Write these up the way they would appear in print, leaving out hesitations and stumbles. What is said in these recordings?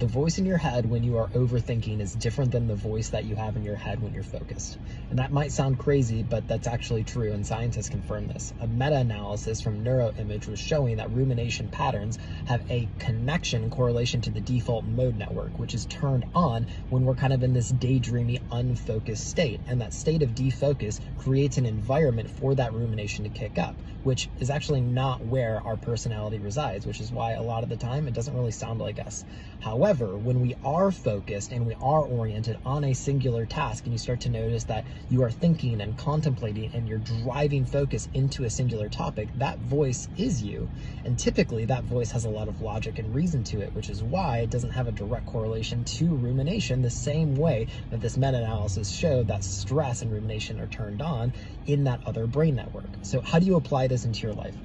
the voice in your head when you are overthinking is different than the voice that you have in your head when you're focused. And that might sound crazy, but that's actually true, and scientists confirm this. A meta-analysis from NeuroImage was showing that rumination patterns have a connection and correlation to the default mode network, which is turned on when we're kind of in this daydreamy, unfocused state. And that state of defocus creates an environment for that rumination to kick up, which is actually not where our personality resides, which is why a lot of the time it doesn't really sound like us. However, when we are focused and we are oriented on a singular task, and you start to notice that you are thinking and contemplating and you're driving focus into a singular topic, that voice is you. And typically that voice has a lot of logic and reason to it, which is why it doesn't have a direct correlation to rumination, the same way that this meta-analysis showed that stress and rumination are turned on in that other brain network. So how do you apply this into your life?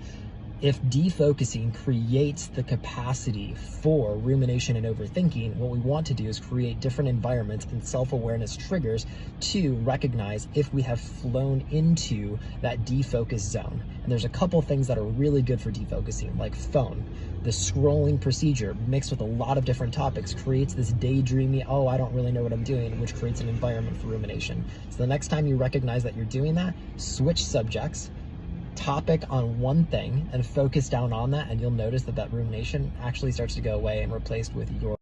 If defocusing creates the capacity for rumination and overthinking, what we want to do is create different environments and self-awareness triggers to recognize if we have flown into that defocus zone. And there's a couple things that are really good for defocusing, like phone. The scrolling procedure mixed with a lot of different topics creates this daydreamy, oh, I don't really know what I'm doing, which creates an environment for rumination. So the next time you recognize that you're doing that, switch subjects, topic on one thing, and focus down on that, and you'll notice that that rumination actually starts to go away and replaced with your